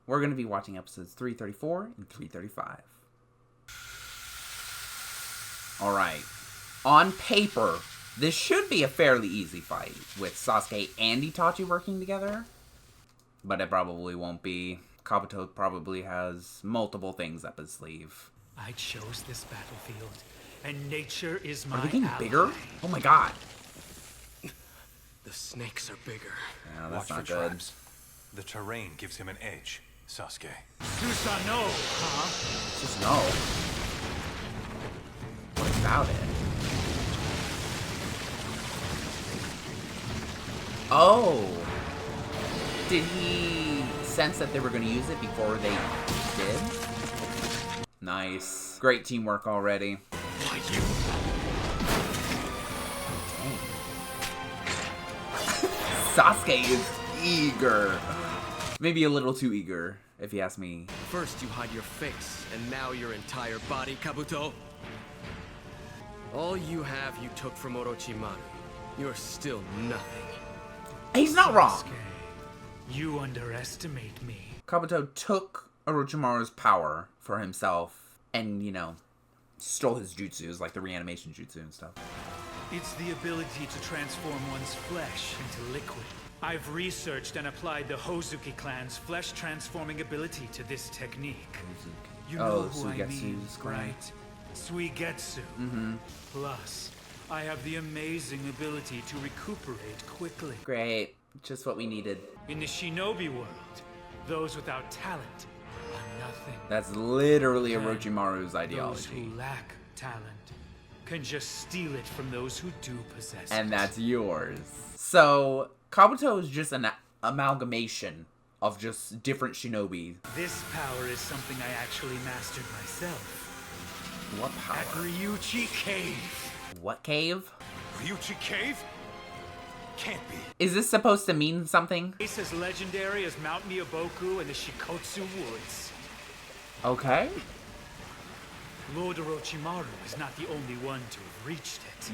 We're going to be watching episodes 334 and 335. Alright. On paper, this should be a fairly easy fight, with Sasuke and Itachi working together. But it probably won't be. Kabuto probably has multiple things up his sleeve. I chose this battlefield, and nature is my Are they getting ally. bigger? Oh my god. The snakes are bigger. Yeah, that's Watch not for good. traps. The terrain gives him an edge, Sasuke. Susanoo, huh? Just no. What about it? Oh. Did he sense that they were going to use it before they did? Nice. Great teamwork already. Why you? Sasuke is eager. Maybe a little too eager, if you ask me. First you hide your face, and now your entire body, Kabuto. All you have you took from Orochimaru. You're still nothing. He's not wrong. Sasuke, you underestimate me. Kabuto took Orochimaru's power for himself and, you know, stole his jutsus, like the reanimation jutsu and stuff. It's the ability to transform one's flesh into liquid. I've researched and applied the 𝓢𝓞𝓒𝓐𝓛's flesh transforming ability to this technique. You know who I mean, right? Suigetsu. Plus, I have the amazing ability to recuperate quickly. Great. Just what we needed. In the shinobi world, those without talent are nothing. That's literally And Orochimaru's Those ideology. who lack talent can just steal it from those who do possess And it. that's yours. So, Kabuto is just an amalgamation of just different shinobi. This power is something I actually mastered myself. What At power? Ryuchi Cave. What cave? Ryuchi Cave? Can't be. Is this supposed to mean something? It's as legendary as Mount Miyaboku and the Shikotsu Woods. Okay. Lord Orochimaru is not the only one to have reached it.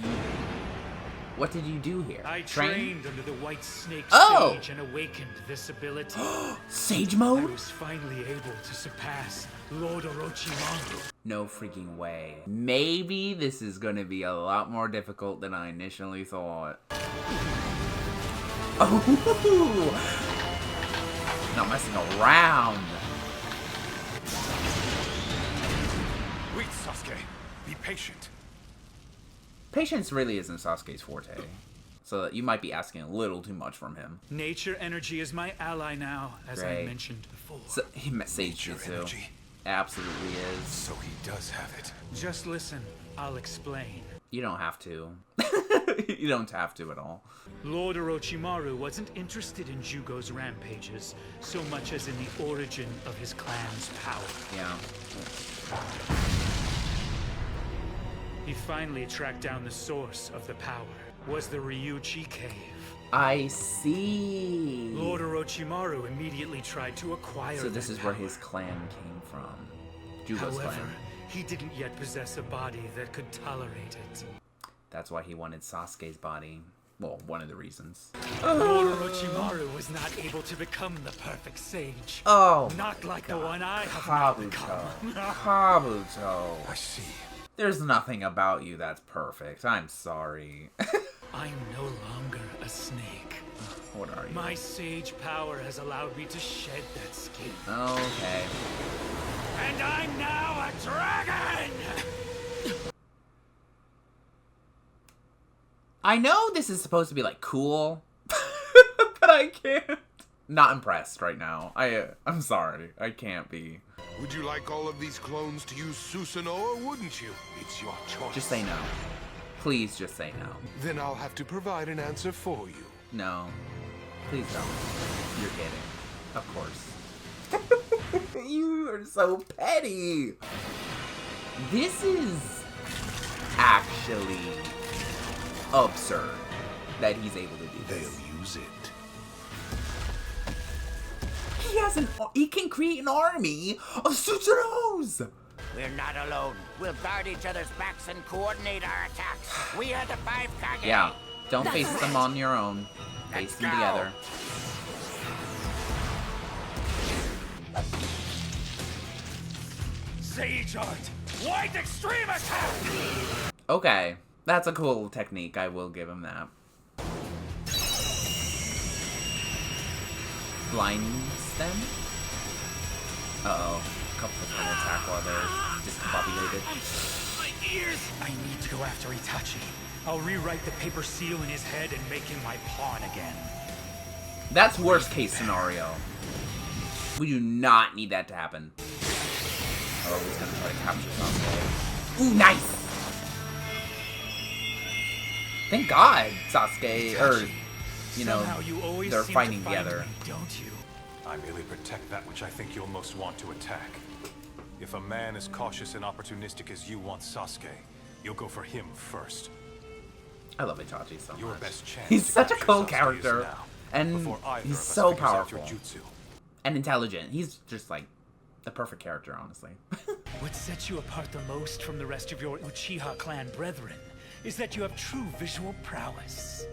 What did you do here? I Train? trained under the White Snake Oh! Sage and awakened this ability. Sage I mode? was finally able to surpass Lord Orochimaru. No freaking way. Maybe this is gonna be a lot more difficult than I initially thought. Oh! Not messing around. Wait, Sasuke. Be patient. Patience really isn't Sasuke's forte. So you might be asking a little too much from him. Nature energy is my ally now, as Great. I mentioned before. So, he met Sage Your Jutsu. energy. Absolutely is. So he does have it. Just listen, I'll explain. You don't have to. You don't have to at all. Lord Orochimaru wasn't interested in Jugo's rampages so much as in the origin of his clan's power. Yeah. He finally tracked down the source of the power, was the Ryuchi Cave. I see. Lord Orochimaru immediately tried to acquire So this that is where power. his clan came from. Jugo's However, clan. he didn't yet possess a body that could tolerate it. That's why he wanted Sasuke's body. Well, one of the reasons. Lord Orochimaru was not able to become the perfect sage. Oh, Not like the one I have now become. Kabuto. Kabuto. I see. There's nothing about you that's perfect. I'm sorry. I'm no longer a snake. What are you? My sage power has allowed me to shed that skin. Okay. And I'm now a dragon! I know this is supposed to be like cool, but I can't. Not impressed right now. I'm sorry. I can't be. Would you like all of these clones to use Susanoo, or wouldn't you? It's your choice. Just say no. Please just say no. Then I'll have to provide an answer for you. No. Please don't. You're kidding. Of course. You are so petty. This is actually absurd that he's able to do this. They'll use it. He can create an army of Susanos. We're not alone. We'll guard each other's backs and coordinate our attacks. We are the five Kage. Yeah. Don't face them on your own. Face Let's them go. together. Sage art! White extreme attack! Okay, that's a cool technique. I will give him that. Blinds them? Uh-oh. Kabuto's gonna attack while they're discombobulated. My ears! I need to go after Itachi. I'll rewrite the paper seal in his head and make him my pawn again. That's worst case scenario. We do not need that to happen. Oh, he's gonna try to capture Sasuke. Ooh, nice! Thank God Sasuke, or, you know, they're fighting together. Me, don't you? I merely protect that which I think you'll most want to attack. If a man as cautious and opportunistic as you want Sasuke, you'll go for him first. I love Itachi so Your much. best chance He's to such a capture cool Sasuke character, is now, and before either he's of us so figures out your powerful jutsu. and intelligent. He's just like the perfect character, honestly. What sets you apart the most from the rest of your Uchiha clan brethren is that you have true visual prowess.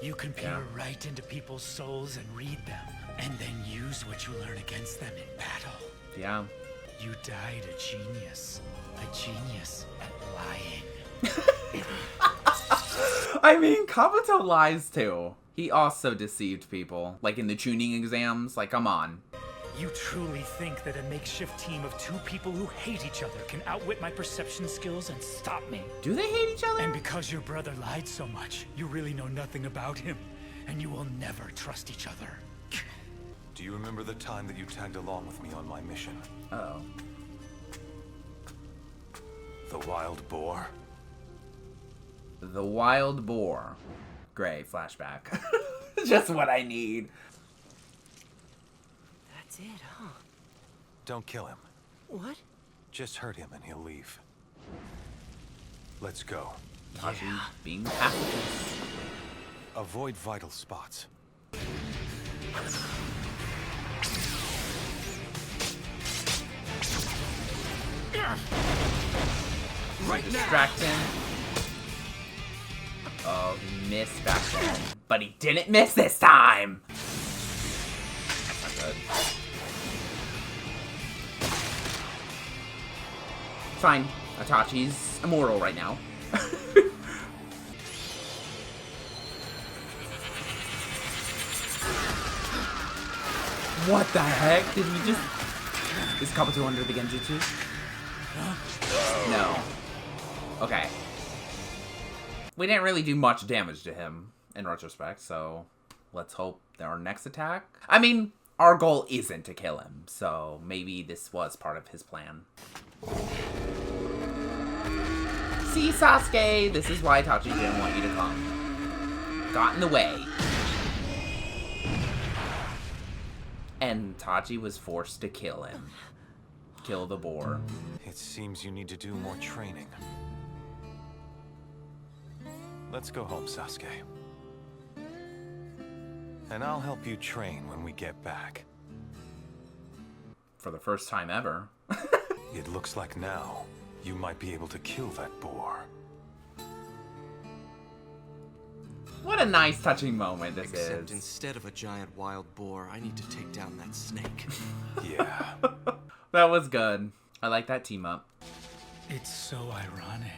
You can peer right into people's souls and read them, and then use what you learn against them in battle. Yeah. You died a genius at lying. I mean, Kabuto lies too. He also deceived people, like in the tuning exams. Like, come on. You truly think that a makeshift team of two people who hate each other can outwit my perception skills and stop me? Do they hate each other? And because your brother lied so much, you really know nothing about him, and you will never trust each other. Do you remember the time that you tagged along with me on my mission? Uh-oh. The wild boar? The wild boar. Great flashback. Just what I need. That's it, huh? Don't kill him. What? Just hurt him and he'll leave. Let's go. Itachi being pacifist. Avoid vital spots. Right, distract him. Oh, he missed back then. But he didn't miss this time! That's not good. Fine. Itachi's immortal right now. What the heck? Did he just... Is Kabuto under the Genjutsu? No. Okay. We didn't really do much damage to him in retrospect, so let's hope our next attack... I mean, our goal isn't to kill him, so maybe this was part of his plan. See, Sasuke, this is why Itachi didn't want you to come. Got in the way. And Itachi was forced to kill him. Kill the boar. It seems you need to do more training. Let's go home, Sasuke. And I'll help you train when we get back. For the first time ever. It looks like now you might be able to kill that boar. What a nice, touching moment this Except is. instead of a giant wild boar, I need to take down that snake. Yeah. That was good. I like that team up. It's so ironic.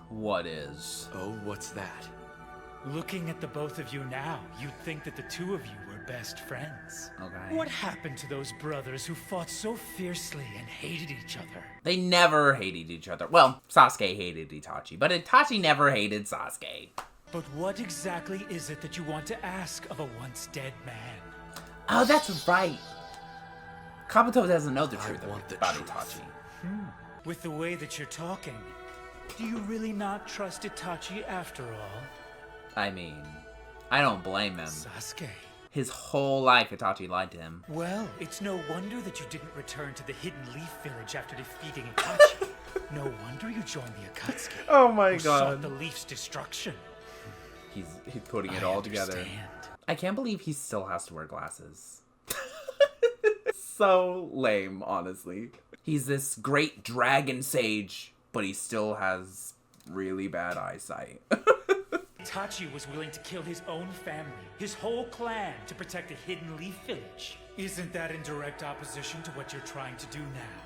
What is? Oh, what's that? Looking at the both of you now, you'd think that the two of you were best friends. Okay. What happened to those brothers who fought so fiercely and hated each other? They never hated each other. Well, Sasuke hated Itachi, but Itachi never hated Sasuke. But what exactly is it that you want to ask of a once dead man? Oh, that's right. Kabuto doesn't know the truth want the about truth. Itachi. With the way that you're talking, do you really not trust Itachi after all? I mean, I don't blame him. Sasuke. His whole life, Itachi lied to him. Well, it's no wonder that you didn't return to the Hidden Leaf Village after defeating Itachi. No wonder you joined the Akatsuki. Oh my who sought the Leaf's destruction. He's putting it all together. I can't believe he still has to wear glasses. So lame, honestly. He's this great dragon sage, but he still has really bad eyesight. Itachi was willing to kill his own family, his whole clan, to protect the Hidden Leaf Village. Isn't that in direct opposition to what you're trying to do now?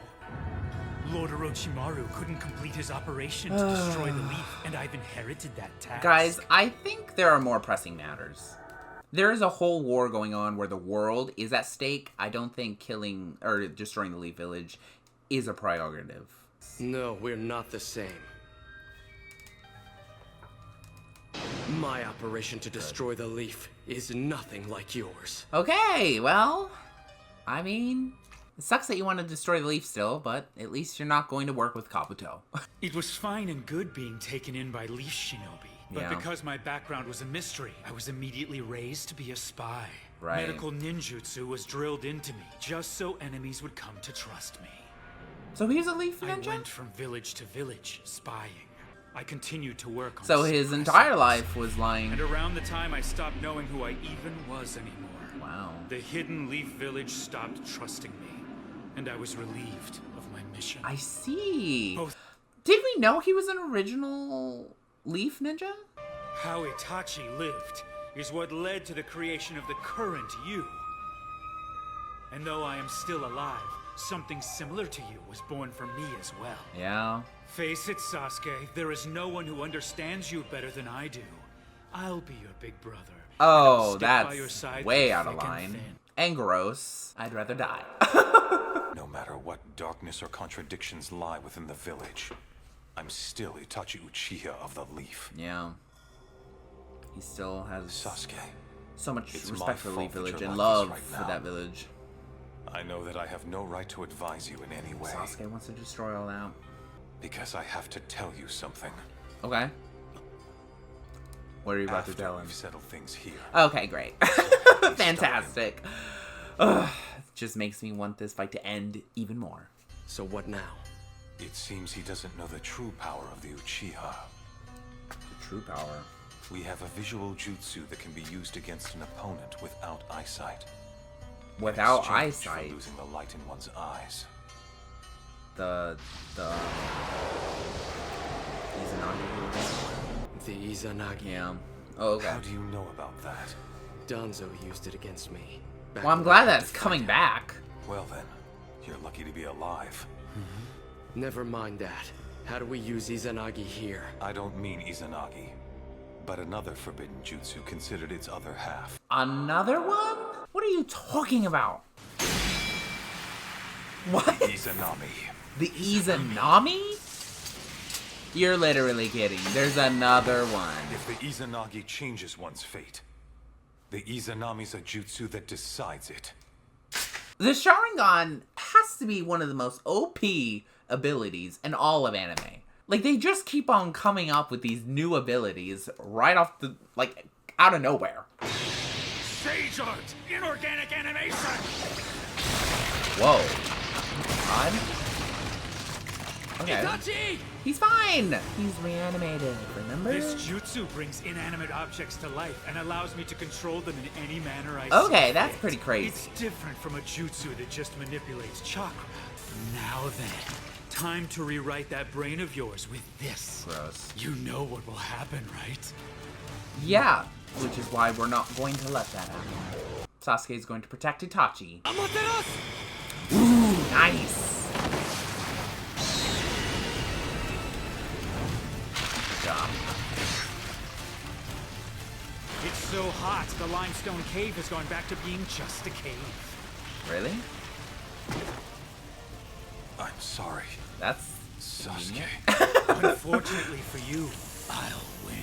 Lord Orochimaru couldn't complete his operation to destroy the leaf, and I've inherited that task. Guys, I think there are more pressing matters. There is a whole war going on where the world is at stake. I don't think killing or destroying the Leaf Village is a prerogative. No, we're not the same. My operation to destroy the leaf is nothing like yours. Okay, well, I mean, it sucks that you want to destroy the leaf still, but at least you're not going to work with Kabuto. It was fine and good being taken in by Leaf Shinobi. But because my background was a mystery, I was immediately raised to be a spy. Right. Medical ninjutsu was drilled into me, just so enemies would come to trust me. So he's a leaf I ninja? went from village to village, spying. I continued to work on So his entire secrets. life was lying. And around the time I stopped knowing who I even was anymore. Wow. The hidden Leaf Village stopped trusting me, and I was relieved of my mission. I see. Both- Did we know he was an original leaf ninja? How Itachi lived is what led to the creation of the current you. And though I am still alive, something similar to you was born from me as well. Yeah. Face it, Sasuke, there is no one who understands you better than I do. I'll be your big brother. and I'll Oh, stick by your that's side way through out of thick and line. thin. And gross. I'd rather die. No matter what darkness or contradictions lie within the village, I'm still Itachi Uchiha of the Leaf. Yeah. He still has Sasuke, so much it's respect my for the fault Leaf that Village your and life is love right for now. that village. I know that I have no right to advise you in any way, Sasuke wants to destroy all that. because I have to tell you something. Okay. What are you about to After tell him? we've settled things here. Okay, great. Fantastic. Ugh, it just makes me want this fight to end even more. So what now? It seems he doesn't know the true power of the Uchiha. The true power. We have a visual jutsu that can be used against an opponent without eyesight. In Without exchange for eyesight. losing the light in one's eyes. The Izanagi. The Izanagi. Yeah. Oh, okay. How do you know about that? Danzo used it against me. back Well, I'm when glad I that had it's to coming fight back. Well then, you're lucky to be alive. him. Never mind that. How do we use Izanagi here? I don't mean Izanagi, but another forbidden jutsu considered its other half. Another one? What are you talking about? What? Izanami. The Izanami? You're literally kidding. There's another one. If the Izanagi changes one's fate, the Izanami's a jutsu that decides it. The Sharingan has to be one of the most OP abilities in all of anime. Like, they just keep on coming up with these new abilities right off the, like, out of nowhere. Sage art! Inorganic animation! Whoa. Odd. Okay. Itachi! He's fine! He's reanimated, remember? This jutsu brings inanimate objects to life and allows me to control them in any manner I see Okay, that's fit. pretty crazy. It's different from a jutsu that just manipulates chakra. Now then, time to rewrite that brain of yours with this. Gross. You know what will happen, right? Yeah, which is why we're not going to let that happen. Sasuke is going to protect Itachi. Amaterasu! Ooh, nice! Good job. It's so hot, the limestone cave has gone back to being just a cave. Really? I'm sorry, That's... Sasuke. Unfortunately for you, I'll win.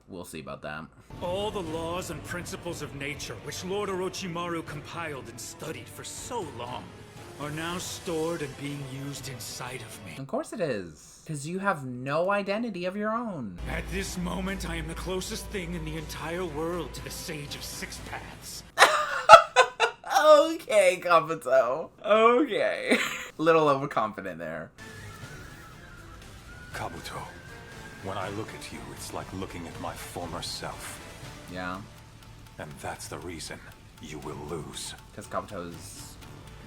We'll see about that. All the laws and principles of nature, which Lord Orochimaru compiled and studied for so long, are now stored and being used inside of me. Of course it is. Because you have no identity of your own. At this moment, I am the closest thing in the entire world to the Sage of Six Paths. Okay, Kabuto. Okay. Little overconfident there. Kabuto, when I look at you, it's like looking at my former self. Yeah. And that's the reason you will lose. Because Kabuto's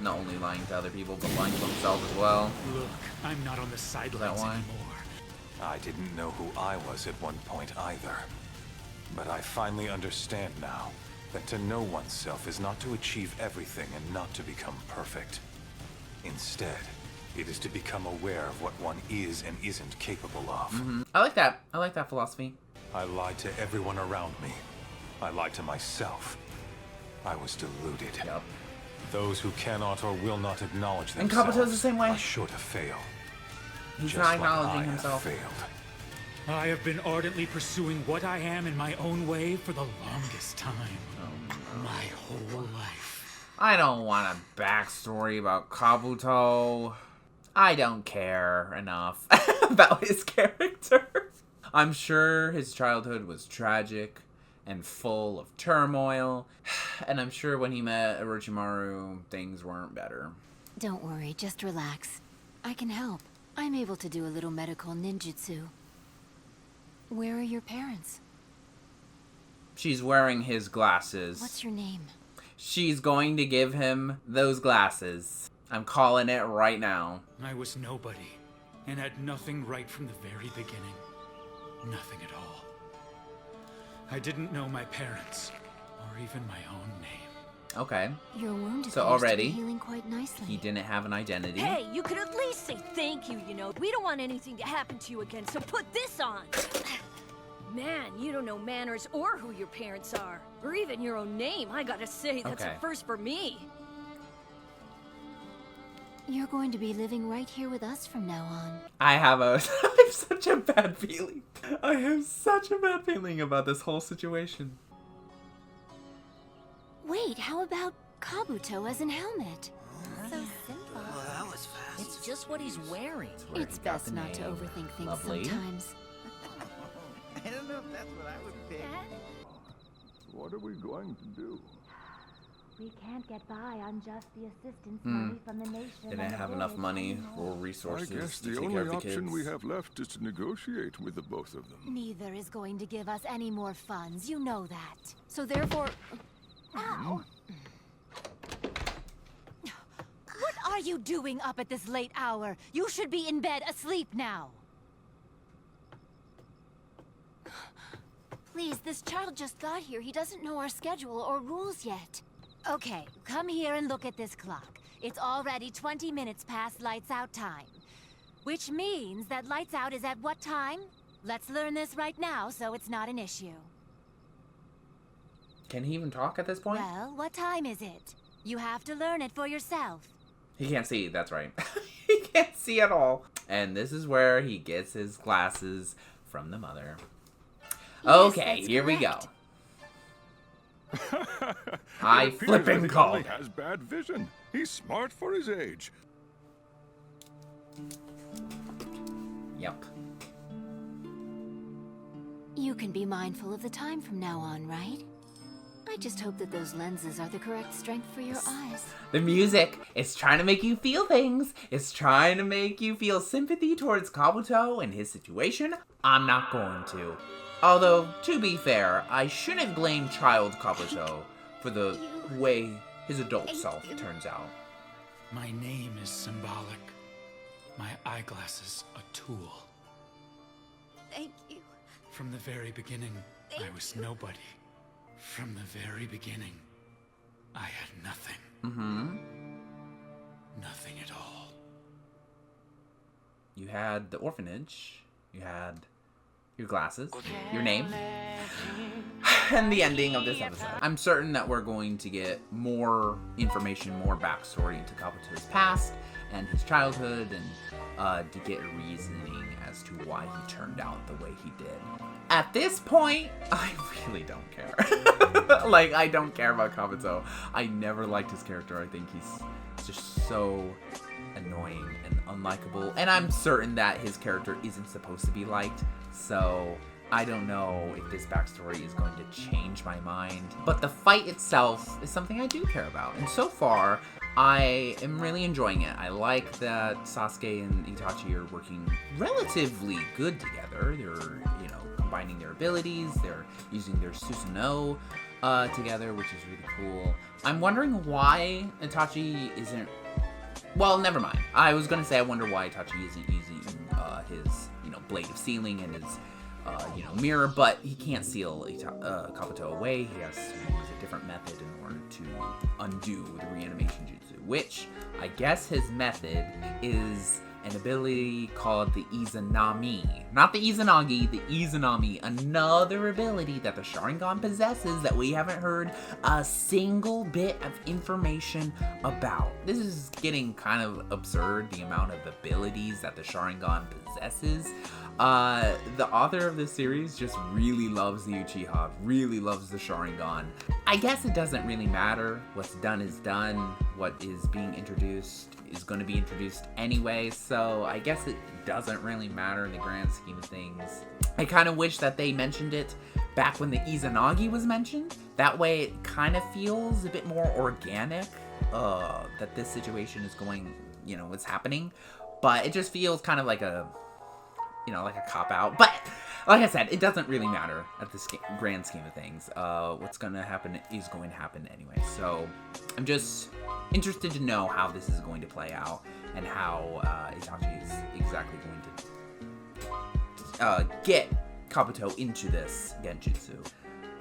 not only lying to other people, but lying to himself as well. Look, I'm not on the sidelines why? anymore. I didn't know who I was at one point either. But I finally understand now that to know oneself is not to achieve everything and not to become perfect. Instead, It is to become aware of what one is and isn't capable of. I like that. I like that philosophy. I lied to everyone around me. I lied to myself. I was deluded. Yep. Those who cannot or will not acknowledge And themselves Kabuto's the same way. are sure to fail. He's Just not like acknowledging I have himself. failed. I have been ardently pursuing what I am in my own way for the longest time. My whole life. I don't want a backstory about Kabuto. I don't care enough about his character. I'm sure his childhood was tragic and full of turmoil, and I'm sure when he met Orochimaru, things weren't better. Don't worry, just relax. I can help. I'm able to do a little medical ninjutsu. Where are your parents? She's wearing his glasses. What's your name? She's going to give him those glasses. I'm calling it right now. I was nobody, and had nothing right from the very beginning. Nothing at all. I didn't know my parents, or even my own name. Okay. Your wound So appears to already, be healing quite nicely. he didn't have an identity. Hey, you could at least say thank you, you know. We don't want anything to happen to you again, so put this on. Man, you don't know manners or who your parents are. Or even your own name, I gotta say, that's Okay. a first for me. You're going to be living right here with us from now on. I have such a bad feeling. I have such a bad feeling about this whole situation. Wait, how about Kabuto as an helmet? So simple. It's just what he's wearing. Where It's he got best the not to name. overthink things Lovely. sometimes. I don't know if that's what I would pick. What are we going to do? We can't get by on just the assistance Hmm. money from the nation. They didn't have enough money or resources I guess to the take only care of the option kids. we have left is to negotiate with the both of them. Neither is going to give us any more funds, you know that. So therefore... Ow! What are you doing up at this late hour? You should be in bed asleep now. Please, this child just got here. He doesn't know our schedule or rules yet. Okay, come here and look at this clock. It's already 20 minutes past lights out time. Which means that lights out is at what time? Let's learn this right now so it's not an issue. Can he even talk at this point? Well, what time is it? You have to learn it for yourself. He can't see, that's right. He can't see at all. And this is where he gets his glasses from the mother. Okay, that's here we go. correct. I It appears flippin' that he called only it. has bad vision. He's smart for his age. Yep. You can be mindful of the time from now on, right? I just hope that those lenses are the correct strength for your eyes. The music is trying to make you feel things. It's trying to make you feel sympathy towards Kabuto and his situation. I'm not going to. Although, to be fair, I shouldn't blame child Kabuto for the way his adult self turns out. My name is symbolic. My eyeglasses a tool. Thank you. From the very beginning, I was nobody. From the very beginning, I had nothing. Mm-hmm. Nothing at all. You had the orphanage. You had your glasses, your name, and the ending of this episode. I'm certain that we're going to get more information, more backstory into Kabuto's past and his childhood, and to get reasoning as to why he turned out the way he did. At this point, I really don't care. Like, I don't care about Kabuto. I never liked his character. I think he's just so annoying and unlikable, and I'm certain that his character isn't supposed to be liked, so I don't know if this backstory is going to change my mind. But the fight itself is something I do care about, and so far I am really enjoying it. I like that Sasuke and Itachi are working relatively good together. They're, you know, combining their abilities, they're using their Susanoo together, which is really cool. I'm wondering why Itachi isn't... Well, never mind. I was gonna say I wonder why Itachi isn't using his, you know, blade of sealing and his, you know, mirror, but he can't seal Kabuto away. He has to use a different method in order to undo the reanimation jutsu, which I guess his method is an ability called the Izanami. Not the Izanagi, the Izanami. Another ability that the Sharingan possesses that we haven't heard a single bit of information about. This is getting kind of absurd, the amount of abilities that the Sharingan possesses. The author of this series just really loves the Uchiha, really loves the Sharingan. I guess it doesn't really matter. What's done is done. What is being introduced is going to be introduced anyway, so I guess it doesn't really matter in the grand scheme of things. I kind of wish that they mentioned it back when the Izanagi was mentioned. That way it kind of feels a bit more organic, that this situation is going, you know, what's happening. But it just feels kind of like a, you know, like a cop-out. But, like I said, it doesn't really matter at the grand scheme of things. What's going to happen is going to happen anyway. So, I'm just interested to know how this is going to play out and how Itachi is exactly going to get Kabuto into this genjutsu.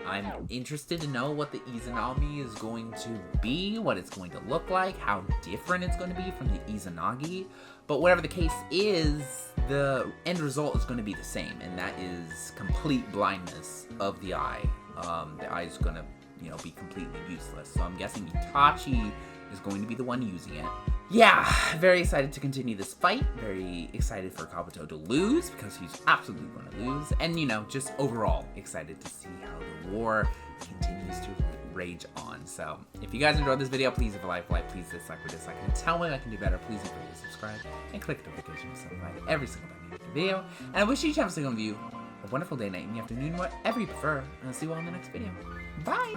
I'm interested to know what the Izanami is going to be, what it's going to look like, how different it's going to be from the Izanagi. But whatever the case is, the end result is going to be the same, and that is complete blindness of the eye. The eye is going to, you know, be completely useless. So I'm guessing Itachi is going to be the one using it. Yeah, very excited to continue this fight. Very excited for Kabuto to lose, because he's absolutely going to lose. And, you know, just overall excited to see how the war continues to rage on. So, if you guys enjoyed this video, please leave a like, please dislike or dislike. And tell me I can do better. Please don't forget to subscribe and click the notification so notified every single time you make a video. And I wish each and every single one of you a wonderful day, night, and afternoon, whatever you prefer. And I'll see you all in the next video. Bye!